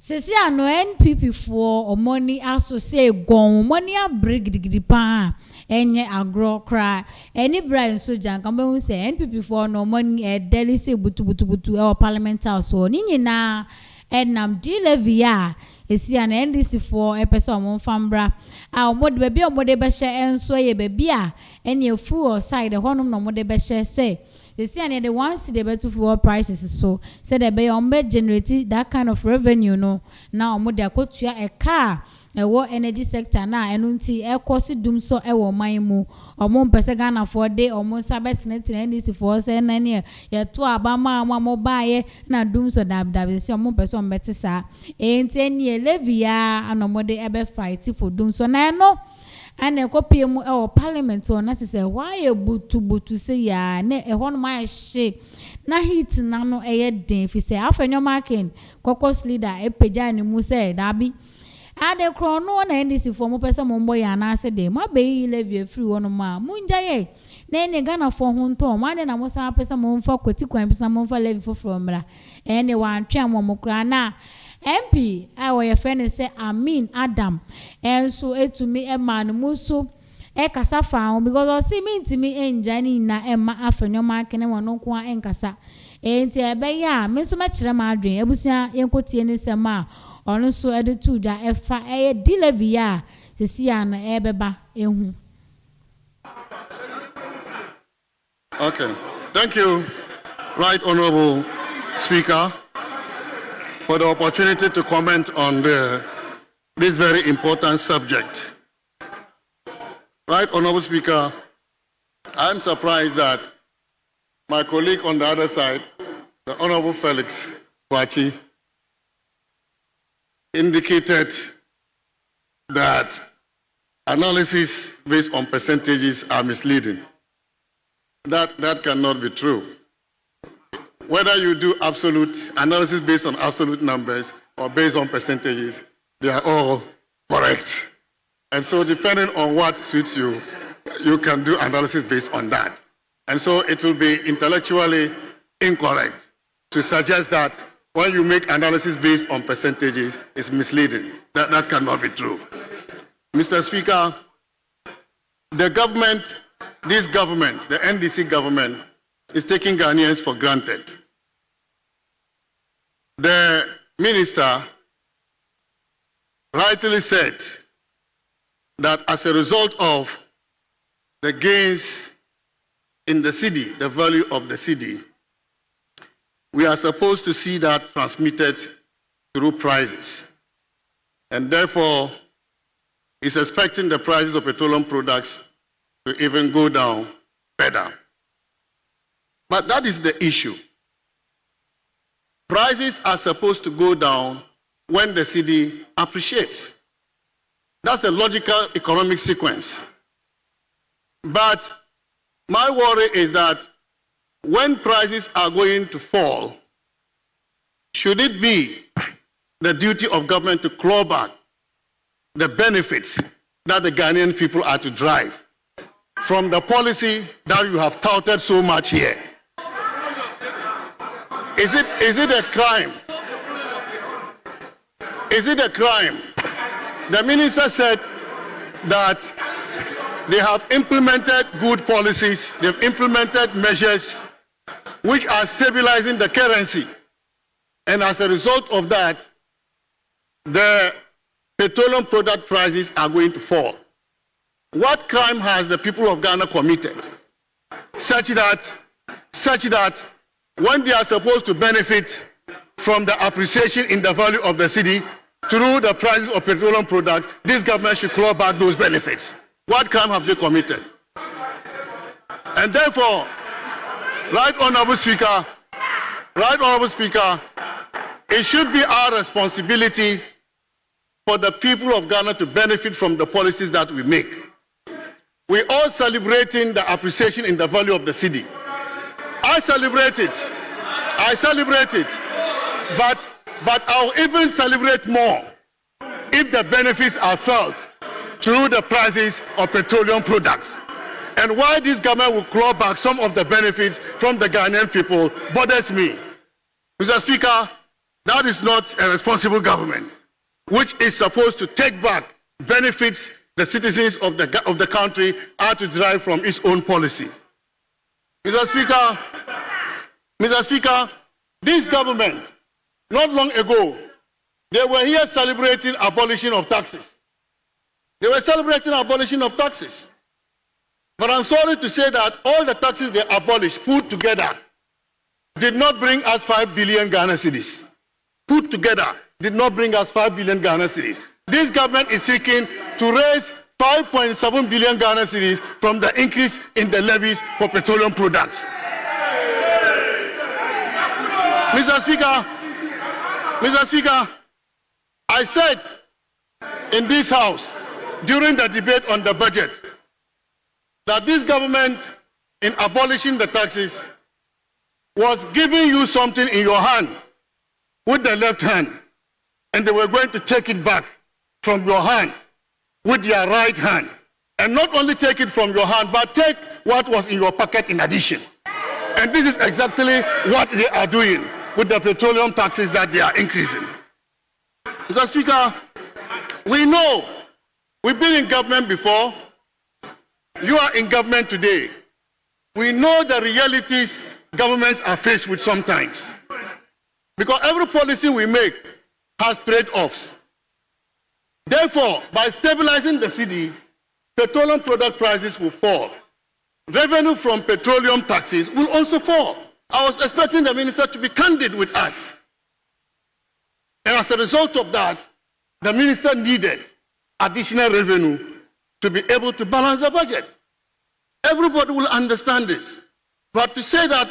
Sesi ano NPP for money associate gone money a break the pa enye agro cry any Brian so jan kan be say NPP for no money e daily say butu e parliament house so ni nyina enam di Levy a esi an NDC for e person mo fambra a omode be bi omode be hye enso ye be bi a enye full side honom no omode be hye say they see and the ones they better for prices so said they be generate that kind of revenue no now mo dey akotua a car e wo energy sector na enu nti e kosi Dumsor e wo man mu omo mpese Ghana for day omo sabet net NDC for say na ne ye to abama mo baaye na Dumsor dab see omo mpese omo beti sa enti eni Levy ya anomode e be fight for Dumsor na no and a copy mu e parliament on that say why a butu say ya ne e hon my she na hit na no e den fi say afenyo marking caucus leader e peja ni mu say dabi ade kro no na NDC for mo pese mo mboy ana ase de mo be Levy free won ma munja ye na ene Ghana for ho nto mo ade na mo sa pese mo mfa kwati kwan pese mo mfa Levy for from bra ene wan twa mo kra na MP our your friend say Amin Adam and so etumi e man muso e kasa fa because o see me ntimi enjani na emma afenyo ma kene wono ko enkasa enti ebe ya me so ma kire ma adwen ebusia yenkotie ne sema ono so ede tuja efa e di Levy ya sesi ya na e beba ehu. Okay, thank you, Right Honorable Speaker, for the opportunity to comment on this very important subject. Right Honorable Speaker, I'm surprised that my colleague on the other side, the Honorable Felix Kwachi, indicated that analysis based on percentages are misleading. That cannot be true. Whether you do absolute analysis based on absolute numbers or based on percentages, they are all correct. And so depending on what suits you, you can do analysis based on that. And so it will be intellectually incorrect to suggest that when you make analysis based on percentages, it's misleading. That cannot be true. Mr. Speaker, the government, this government, the NDC government, is taking Ghanaians for granted. The minister rightly said that as a result of the gains in the city, the value of the city, we are supposed to see that transmitted through prices. And therefore, is expecting the prices of petroleum products to even go down better. But that is the issue. Prices are supposed to go down when the city appreciates. That's a logical economic sequence. But my worry is that when prices are going to fall, should it be the duty of government to claw back the benefits that the Ghanaian people are to drive from the policy that you have touted so much here? Is it a crime? Is it a crime? The minister said that they have implemented good policies, they've implemented measures which are stabilizing the currency. And as a result of that, the petroleum product prices are going to fall. What crime has the people of Ghana committed such that when they are supposed to benefit from the appreciation in the value of the city through the prices of petroleum products, this government should claw back those benefits? What crime have they committed? And therefore, Right Honorable Speaker, it should be our responsibility for the people of Ghana to benefit from the policies that we make. We're all celebrating the appreciation in the value of the city. I celebrate it, but I'll even celebrate more if the benefits are felt through the prices of petroleum products. And why this government will claw back some of the benefits from the Ghanaian people bothers me. Mr. Speaker, That is not a responsible government, which is supposed to take back benefits the citizens of the country are to derive from its own policy. Mr. Speaker, this government, not long ago, they were here celebrating abolition of taxes. They were celebrating abolition of taxes. But I'm sorry to say that all the taxes they abolished, put together, did not bring us 5 billion Ghana cedis. Put together, did not bring us 5 billion Ghana cedis. This government is seeking to raise 5.7 billion Ghana cedis from the increase in the levies for petroleum products. Mr. Speaker, I said in this House during the debate on the budget that this government, in abolishing the taxes, was giving you something in your hand with the left hand, and they were going to take it back from your hand with their right hand. And not only take it from your hand, but take what was in your pocket in addition. And this is exactly what they are doing with the petroleum taxes that they are increasing. Mr. Speaker, we know, we've been in government before, you are in government today. We know the realities governments are faced with sometimes. Because every policy we make has trade-offs. Therefore, by stabilizing the cedi, petroleum product prices will fall. Revenue from petroleum taxes will also fall. I was expecting the minister to be candid with us. And as a result of that, the minister needed additional revenue to be able to balance the budget. Everybody will understand this. But to say that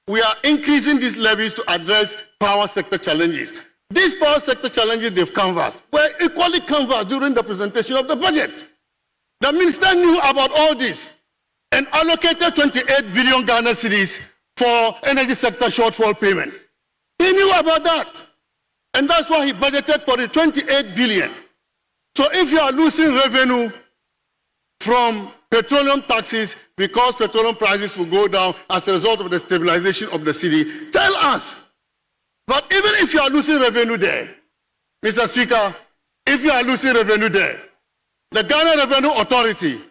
we are increasing these levies to address power sector challenges, these power sector challenges they've canvassed were equally canvassed during the presentation of the budget. The minister knew about all this and allocated 28 billion Ghana cedis for energy sector shortfall payment. He knew about that. And that's why he budgeted for the 28 billion. So if you are losing revenue from petroleum taxes because petroleum prices will go down as a result of the stabilization of the cedi, tell us. But even if you are losing revenue there, Mr. Speaker, if you are losing revenue there, the Ghana Revenue Authority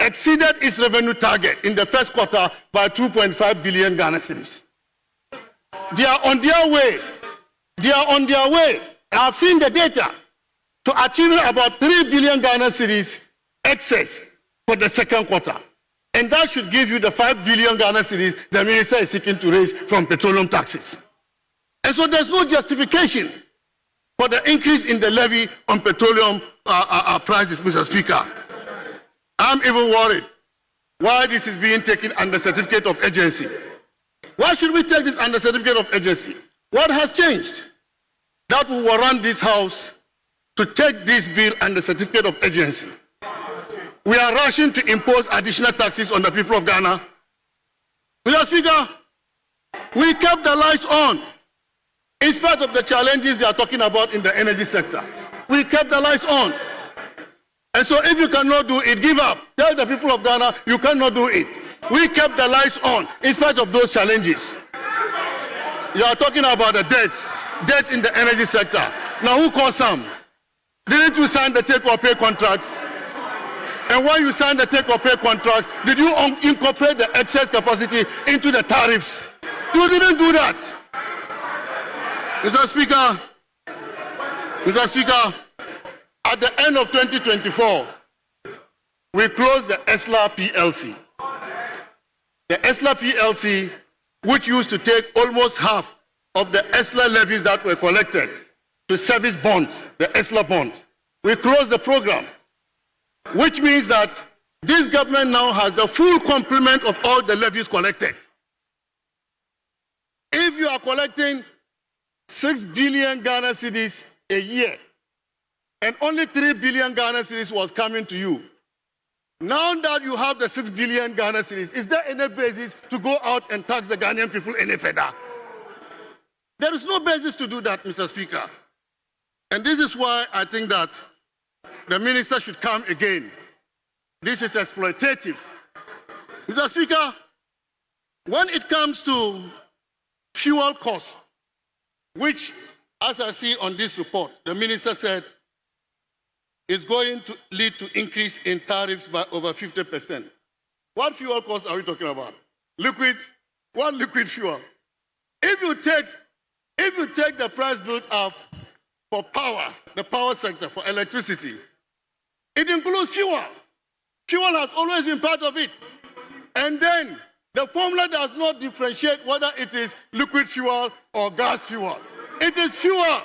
exceeded its revenue target in the first quarter by 2.5 billion Ghana cedis. They are on their way. They are on their way. I've seen the data to achieving about 3 billion Ghana cedis excess for the second quarter. And that should give you the 5 billion Ghana cedis the minister is seeking to raise from petroleum taxes. And so there's no justification for the increase in the levy on petroleum prices, Mr. Speaker. I'm even worried why this is being taken under certificate of urgency. Why should we take this under certificate of urgency? What has changed? That will warrant this House to take this bill under certificate of urgency. We are rushing to impose additional taxes on the people of Ghana. Mr. Speaker, we kept the lights on in spite of the challenges they are talking about in the energy sector. We kept the lights on. And so if you cannot do it, give up. Tell the people of Ghana you cannot do it. We kept the lights on in spite of those challenges. You are talking about the debts in the energy sector. Now who caused some? Didn't you sign the take or pay contracts? And when you signed the take or pay contracts, did you incorporate the excess capacity into the tariffs? You didn't do that. Mr. Speaker, at the end of 2024, we closed the ESLA PLC. The ESLA PLC, which used to take almost half of the ESLA levies that were collected to service bonds, the ESLA bonds. We closed the program, which means that this government now has the full complement of all the levies collected. If you are collecting 6 billion Ghana cedis a year, and only 3 billion Ghana cedis was coming to you, now that you have the 6 billion Ghana cedis, is there any basis to go out and tax the Ghanaian people any further? There is no basis to do that, Mr. Speaker. And this is why I think that the minister should come again. This is exploitative. Mr. Speaker, when it comes to fuel cost, which, as I see on this report, the minister said is going to lead to increase in tariffs by over 50%. What fuel costs are we talking about? Liquid, what liquid fuel? If you take the price built up for power, the power sector, for electricity, it includes fuel. Fuel has always been part of it. And then the formula does not differentiate whether it is liquid fuel or gas fuel. It is fuel.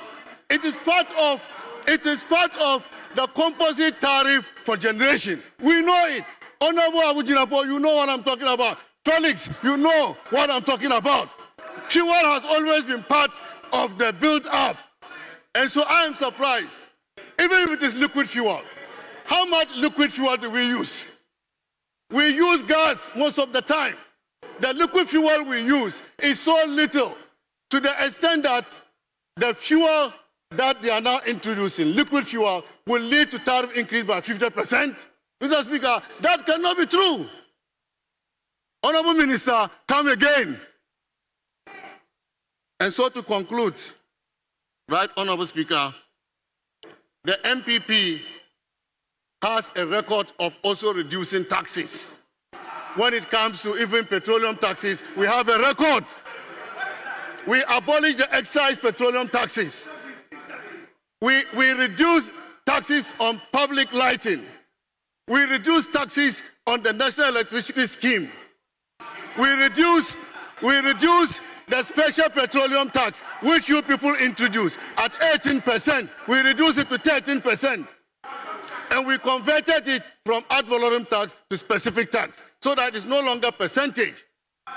It is part of the composite tariff for generation. We know it. Honorable Abujinapo, you know what I'm talking about. Felix, you know what I'm talking about. Fuel has always been part of the build-up. And so I am surprised, even if it is liquid fuel, how much liquid fuel do we use? We use gas most of the time. The liquid fuel we use is so little to the extent that the fuel that they are now introducing, liquid fuel, will lead to tariff increase by 50%. Mr. Speaker, that cannot be true. Honorable Minister, come again. And so to conclude, right, Honorable Speaker, the NPP has a record of also reducing taxes. When it comes to even petroleum taxes, we have a record. We abolished the excise petroleum taxes. We reduced taxes on public lighting. We reduced taxes on the National Electricity Scheme. We reduced the special petroleum tax, which you people introduced at 18%. We reduced it to 13%. And we converted it from ad valorem tax to specific tax, so that it's no longer percentage,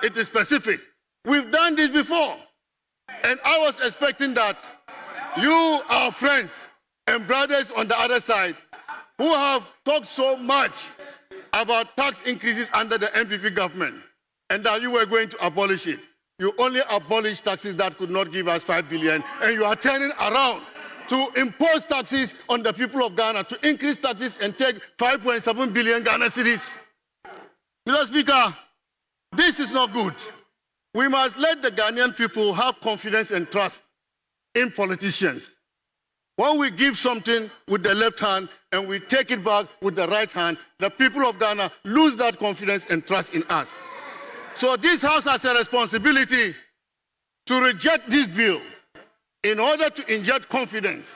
it is specific. We've done this before. And I was expecting that you, our friends and brothers on the other side, who have talked so much about tax increases under the NPP government, and that you were going to abolish it. You only abolished taxes that could not give us 5 billion, and you are turning around to impose taxes on the people of Ghana, to increase taxes and take 5.7 billion Ghana cedis. Mr. Speaker, this is not good. We must let the Ghanaian people have confidence and trust in politicians. When we give something with the left hand and we take it back with the right hand, the people of Ghana lose that confidence and trust in us. So this House has a responsibility to reject this bill in order to inject confidence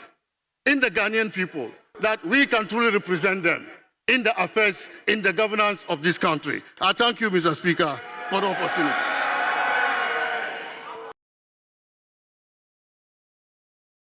in the Ghanaian people that we can truly represent them in the affairs, in the governance of this country. I thank you, Mr. Speaker, for the opportunity.